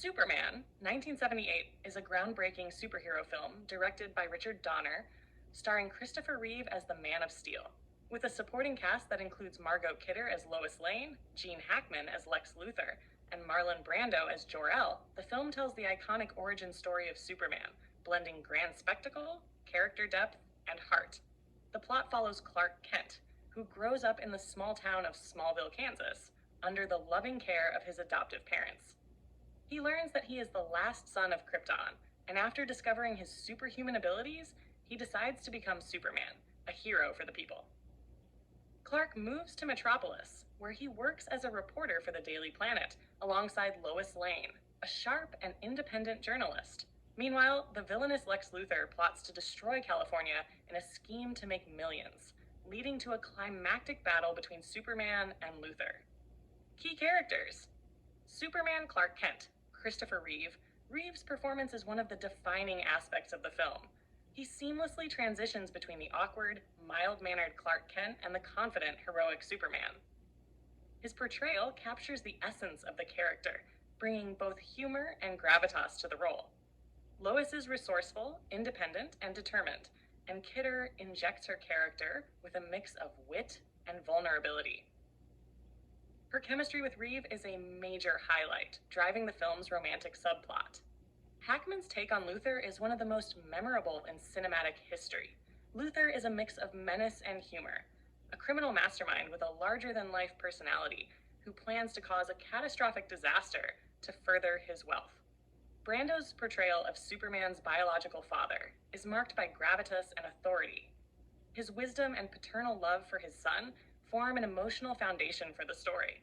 Superman, 1978, is a groundbreaking superhero film directed by Richard Donner, starring Christopher Reeve as the Man of Steel. With a supporting cast that includes Margot Kidder as Lois Lane, Gene Hackman as Lex Luthor, and Marlon Brando as Jor-El, the film tells the iconic origin story of Superman, blending grand spectacle, character depth, and heart. The plot follows Clark Kent, who grows up in the small town of Smallville, Kansas, under the loving care of his adoptive parents. He learns that he is the last son of Krypton, and after discovering his superhuman abilities, he decides to become Superman, a hero for the people. Clark moves to Metropolis, where he works as a reporter for the Daily Planet, alongside Lois Lane, a sharp and independent journalist. Meanwhile, the villainous Lex Luthor plots to destroy California in a scheme to make millions, leading to a climactic battle between Superman and Luthor. Key characters: Superman Clark Kent, Christopher Reeve. Reeve's performance is one of the defining aspects of the film. He seamlessly transitions between the awkward, mild-mannered Clark Kent and the confident, heroic Superman. His portrayal captures the essence of the character, bringing both humor and gravitas to the role. Lois is resourceful, independent, and determined, and Kidder injects her character with a mix of wit and vulnerability. Her chemistry with Reeve is a major highlight, driving the film's romantic subplot. Hackman's take on Luthor is one of the most memorable in cinematic history. Luthor is a mix of menace and humor, a criminal mastermind with a larger-than-life personality who plans to cause a catastrophic disaster to further his wealth. Brando's portrayal of Superman's biological father is marked by gravitas and authority. His wisdom and paternal love for his son form an emotional foundation for the story.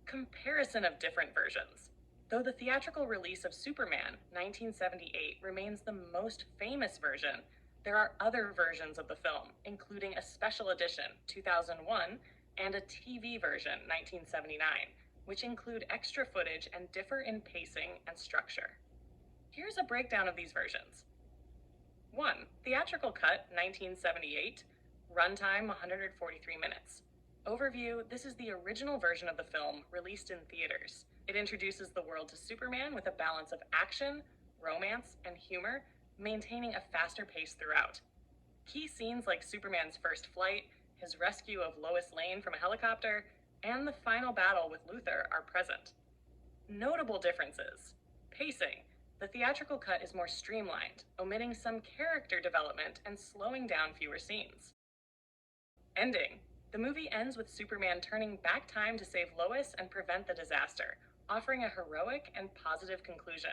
Comparison of different versions. Though the theatrical release of Superman, 1978, remains the most famous version, there are other versions of the film, including a special edition, 2001, and a TV version, 1979, which include extra footage and differ in pacing and structure. Here's a breakdown of these versions. 1. Theatrical cut, 1978, runtime 143 minutes. Overview: this is the original version of the film released in theaters. It introduces the world to Superman with a balance of action, romance, and humor, maintaining a faster pace throughout. Key scenes like Superman's first flight, his rescue of Lois Lane from a helicopter, and the final battle with Luthor are present. Notable differences. Pacing. The theatrical cut is more streamlined, omitting some character development and slowing down fewer scenes. Ending. The movie ends with Superman turning back time to save Lois and prevent the disaster, offering a heroic and positive conclusion.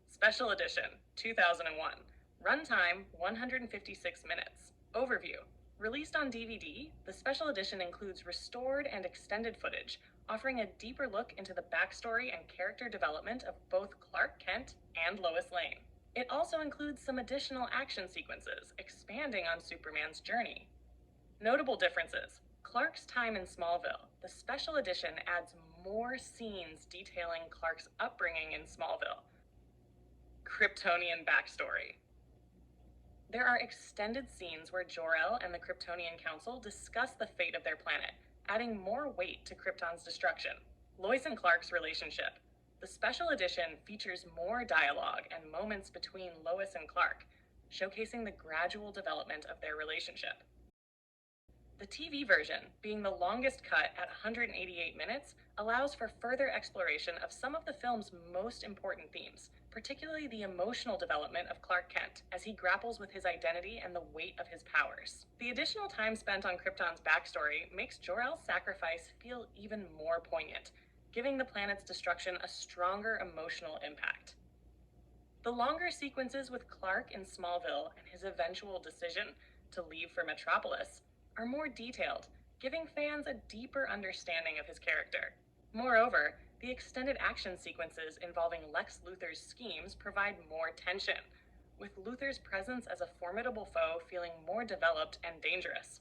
Special Edition, 2001. Runtime, 156 minutes. Overview. Released on DVD, the Special Edition includes restored and extended footage, offering a deeper look into the backstory and character development of both Clark Kent and Lois Lane. It also includes some additional action sequences, expanding on Superman's journey. Notable differences. Clark's time in Smallville. The Special Edition adds more scenes detailing Clark's upbringing in Smallville. Kryptonian backstory. There are extended scenes where Jor-El and the Kryptonian Council discuss the fate of their planet, adding more weight to Krypton's destruction. Lois and Clark's relationship. The Special Edition features more dialogue and moments between Lois and Clark, showcasing the gradual development of their relationship. The TV version, being the longest cut at 188 minutes, allows for further exploration of some of the film's most important themes, particularly the emotional development of Clark Kent as he grapples with his identity and the weight of his powers. The additional time spent on Krypton's backstory makes Jor-El's sacrifice feel even more poignant, giving the planet's destruction a stronger emotional impact. The longer sequences with Clark in Smallville and his eventual decision to leave for Metropolis are more detailed, giving fans a deeper understanding of his character. Moreover, the extended action sequences involving Lex Luthor's schemes provide more tension, with Luthor's presence as a formidable foe feeling more developed and dangerous.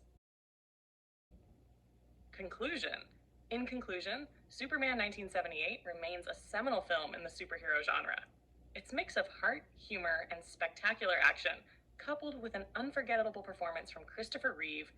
Conclusion. In conclusion, Superman 1978 remains a seminal film in the superhero genre. Its mix of heart, humor, and spectacular action, coupled with an unforgettable performance from Christopher Reeve,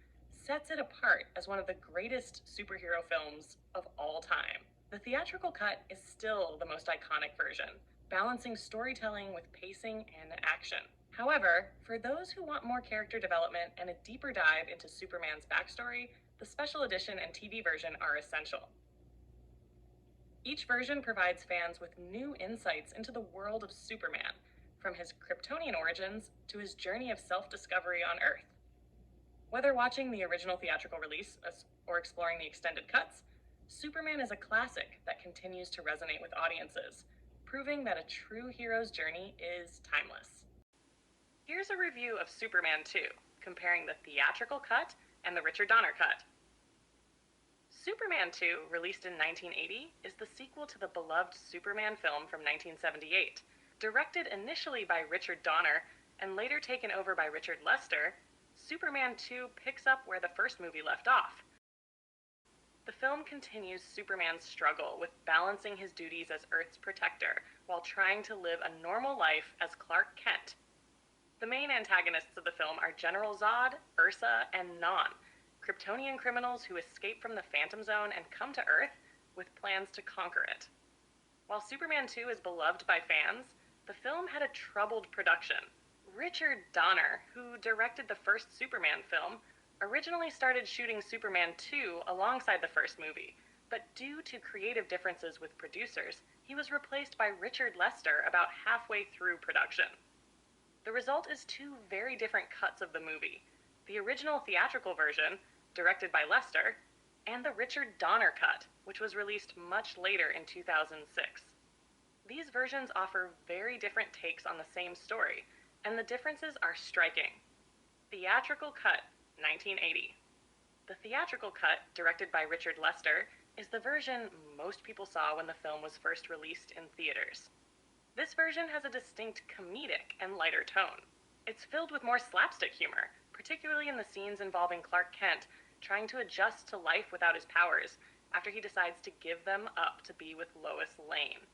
sets it apart as one of the greatest superhero films of all time. The theatrical cut is still the most iconic version, balancing storytelling with pacing and action. However, for those who want more character development and a deeper dive into Superman's backstory, the special edition and TV version are essential. Each version provides fans with new insights into the world of Superman, from his Kryptonian origins to his journey of self-discovery on Earth. Whether watching the original theatrical release or exploring the extended cuts, Superman is a classic that continues to resonate with audiences, proving that a true hero's journey is timeless. Here's a review of Superman 2, comparing the theatrical cut and the Richard Donner cut. Superman 2, released in 1980, is the sequel to the beloved Superman film from 1978. Directed initially by Richard Donner and later taken over by Richard Lester, Superman 2 picks up where the first movie left off. The film continues Superman's struggle with balancing his duties as Earth's protector while trying to live a normal life as Clark Kent. The main antagonists of the film are General Zod, Ursa, and Non, Kryptonian criminals who escape from the Phantom Zone and come to Earth with plans to conquer it. While Superman 2 is beloved by fans, the film had a troubled production. Richard Donner, who directed the first Superman film, originally started shooting Superman 2 alongside the first movie, but due to creative differences with producers, he was replaced by Richard Lester about halfway through production. The result is two very different cuts of the movie: the original theatrical version, directed by Lester, and the Richard Donner cut, which was released much later in 2006. These versions offer very different takes on the same story, and the differences are striking. Theatrical cut, 1980. The theatrical cut, directed by Richard Lester, is the version most people saw when the film was first released in theaters. This version has a distinct comedic and lighter tone. It's filled with more slapstick humor, particularly in the scenes involving Clark Kent trying to adjust to life without his powers after he decides to give them up to be with Lois Lane.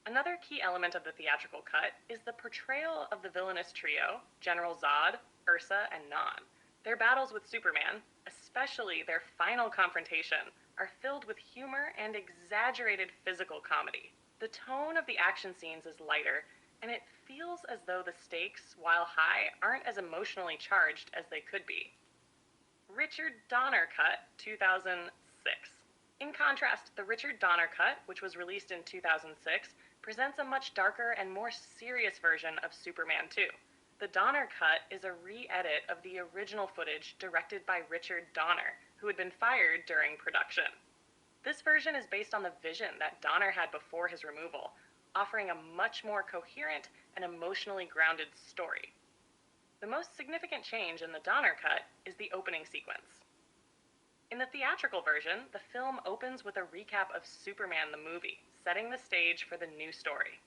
Another key element of the theatrical cut is the portrayal of the villainous trio, General Zod, Ursa, and Non. Their battles with Superman, especially their final confrontation, are filled with humor and exaggerated physical comedy. The tone of the action scenes is lighter, and it feels as though the stakes, while high, aren't as emotionally charged as they could be. Richard Donner cut, 2006. In contrast, the Richard Donner cut, which was released in 2006, presents a much darker and more serious version of Superman 2. The Donner cut is a re-edit of the original footage directed by Richard Donner, who had been fired during production. This version is based on the vision that Donner had before his removal, offering a much more coherent and emotionally grounded story. The most significant change in the Donner cut is the opening sequence. In the theatrical version, the film opens with a recap of Superman the movie, setting the stage for the new story.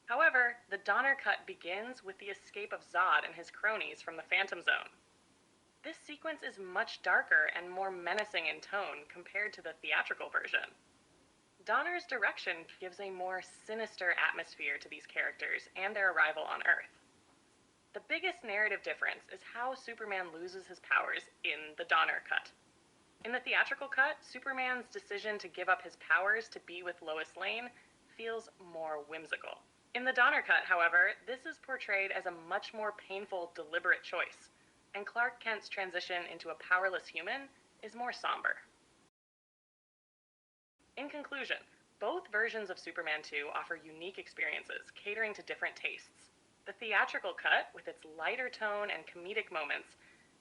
However, the Donner cut begins with the escape of Zod and his cronies from the Phantom Zone. This sequence is much darker and more menacing in tone compared to the theatrical version. Donner's direction gives a more sinister atmosphere to these characters and their arrival on Earth. The biggest narrative difference is how Superman loses his powers in the Donner cut. In the theatrical cut, Superman's decision to give up his powers to be with Lois Lane feels more whimsical. In the Donner cut, however, this is portrayed as a much more painful, deliberate choice, and Clark Kent's transition into a powerless human is more somber. In conclusion, both versions of Superman 2 offer unique experiences, catering to different tastes. The theatrical cut, with its lighter tone and comedic moments,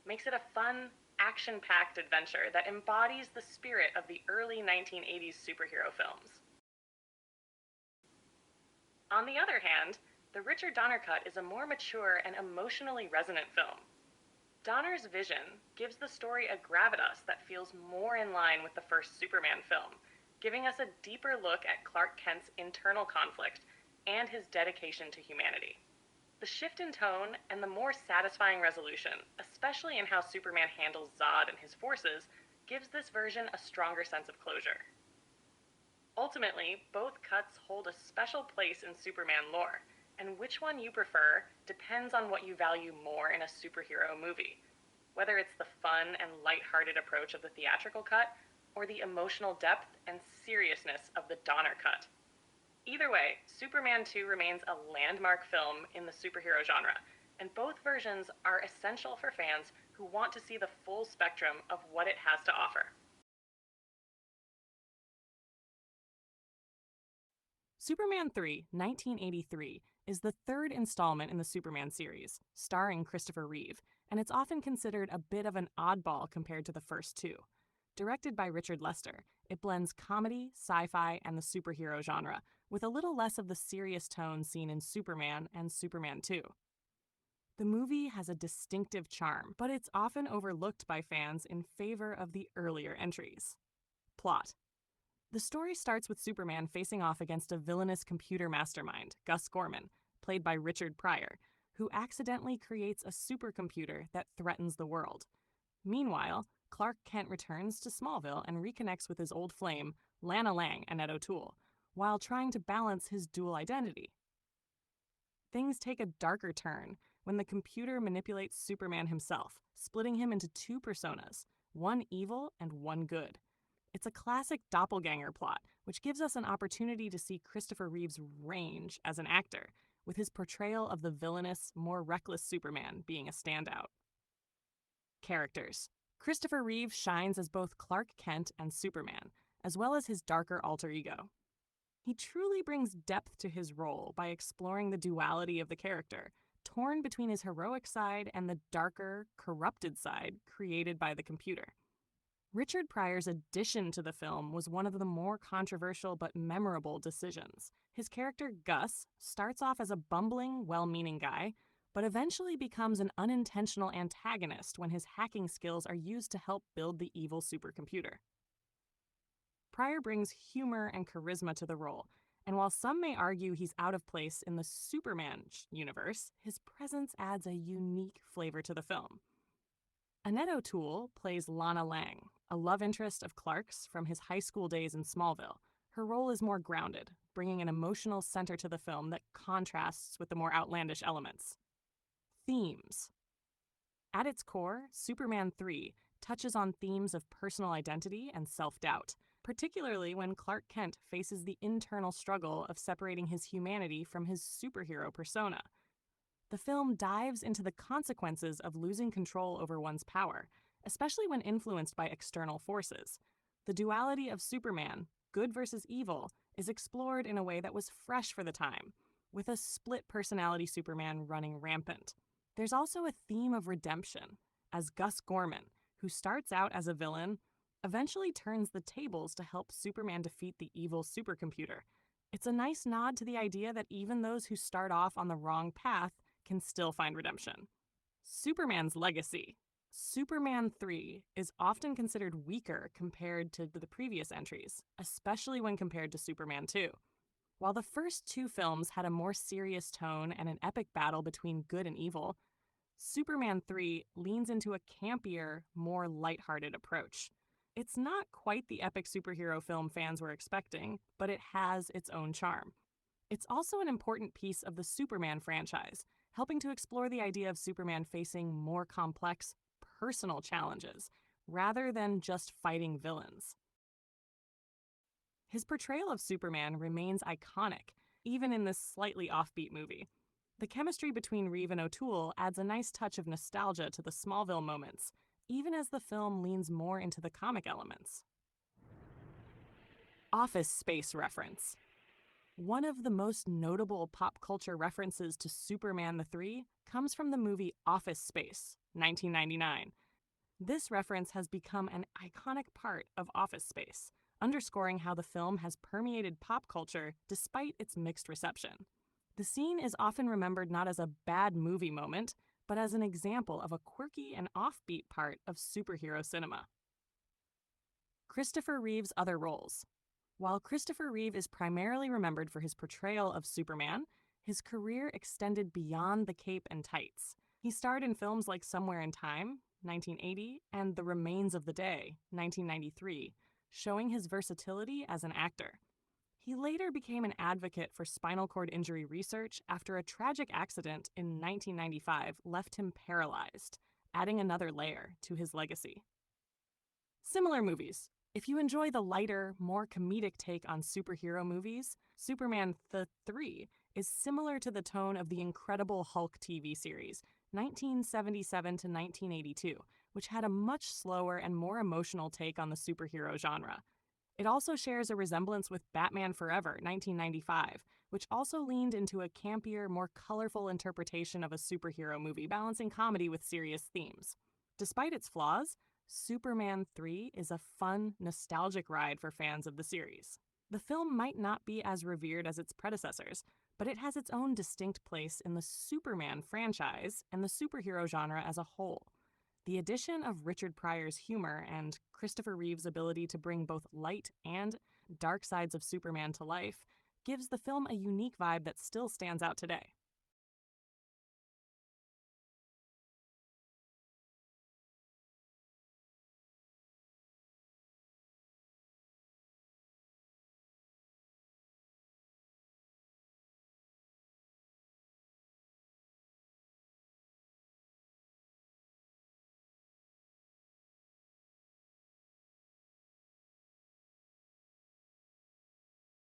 makes it a fun, action-packed adventure that embodies the spirit of the early 1980s superhero films. On the other hand, the Richard Donner cut is a more mature and emotionally resonant film. Donner's vision gives the story a gravitas that feels more in line with the first Superman film, giving us a deeper look at Clark Kent's internal conflict and his dedication to humanity. The shift in tone and the more satisfying resolution, especially in how Superman handles Zod and his forces, gives this version a stronger sense of closure. Ultimately, both cuts hold a special place in Superman lore, and which one you prefer depends on what you value more in a superhero movie, whether it's the fun and lighthearted approach of the theatrical cut, or the emotional depth and seriousness of the Donner cut. Either way, Superman 2 remains a landmark film in the superhero genre, and both versions are essential for fans who want to see the full spectrum of what it has to offer. Superman 3, 1983, is the third installment in the Superman series, starring Christopher Reeve, and it's often considered a bit of an oddball compared to the first two. Directed by Richard Lester, it blends comedy, sci-fi, and the superhero genre, with a little less of the serious tone seen in Superman and Superman 2. The movie has a distinctive charm, but it's often overlooked by fans in favor of the earlier entries. Plot. The story starts with Superman facing off against a villainous computer mastermind, Gus Gorman, played by Richard Pryor, who accidentally creates a supercomputer that threatens the world. Meanwhile, Clark Kent returns to Smallville and reconnects with his old flame, Lana Lang and Ed O'Toole, while trying to balance his dual identity. Things take a darker turn when the computer manipulates Superman himself, splitting him into two personas, one evil and one good. It's a classic doppelganger plot, which gives us an opportunity to see Christopher Reeve's range as an actor, with his portrayal of the villainous, more reckless Superman being a standout. Characters. Christopher Reeve shines as both Clark Kent and Superman, as well as his darker alter ego. He truly brings depth to his role by exploring the duality of the character, torn between his heroic side and the darker, corrupted side created by the computer. Richard Pryor's addition to the film was one of the more controversial but memorable decisions. His character, Gus, starts off as a bumbling, well-meaning guy, but eventually becomes an unintentional antagonist when his hacking skills are used to help build the evil supercomputer. Pryor brings humor and charisma to the role, and while some may argue he's out of place in the Superman universe, his presence adds a unique flavor to the film. Annette O'Toole plays Lana Lang, a love interest of Clark's from his high school days in Smallville. Her role is more grounded, bringing an emotional center to the film that contrasts with the more outlandish elements. Themes. At its core, Superman 3 touches on themes of personal identity and self-doubt, particularly when Clark Kent faces the internal struggle of separating his humanity from his superhero persona. The film dives into the consequences of losing control over one's power, especially when influenced by external forces. The duality of Superman, good versus evil, is explored in a way that was fresh for the time, with a split personality Superman running rampant. There's also a theme of redemption, as Gus Gorman, who starts out as a villain, eventually turns the tables to help Superman defeat the evil supercomputer. It's a nice nod to the idea that even those who start off on the wrong path can still find redemption. Superman's legacy. Superman 3 is often considered weaker compared to the previous entries, especially when compared to Superman 2. While the first two films had a more serious tone and an epic battle between good and evil, Superman 3 leans into a campier, more lighthearted approach. It's not quite the epic superhero film fans were expecting, but it has its own charm. It's also an important piece of the Superman franchise, helping to explore the idea of Superman facing more complex, personal challenges, rather than just fighting villains. His portrayal of Superman remains iconic, even in this slightly offbeat movie. The chemistry between Reeve and O'Toole adds a nice touch of nostalgia to the Smallville moments, even as the film leans more into the comic elements. Office Space reference. One of the most notable pop culture references to Superman the 3 comes from the movie Office Space, 1999. This reference has become an iconic part of Office Space, underscoring how the film has permeated pop culture despite its mixed reception. The scene is often remembered not as a bad movie moment, but as an example of a quirky and offbeat part of superhero cinema. Christopher Reeve's other roles. While Christopher Reeve is primarily remembered for his portrayal of Superman, his career extended beyond the cape and tights. He starred in films like Somewhere in Time, 1980, and The Remains of the Day, 1993, showing his versatility as an actor. He later became an advocate for spinal cord injury research after a tragic accident in 1995 left him paralyzed, adding another layer to his legacy. Similar movies. If you enjoy the lighter, more comedic take on superhero movies, Superman the 3 is similar to the tone of the Incredible Hulk TV series, 1977 to 1982, which had a much slower and more emotional take on the superhero genre. It also shares a resemblance with Batman Forever, 1995, which also leaned into a campier, more colorful interpretation of a superhero movie, balancing comedy with serious themes. Despite its flaws, Superman 3 is a fun, nostalgic ride for fans of the series. The film might not be as revered as its predecessors, but it has its own distinct place in the Superman franchise and the superhero genre as a whole. The addition of Richard Pryor's humor and Christopher Reeve's ability to bring both light and dark sides of Superman to life gives the film a unique vibe that still stands out today.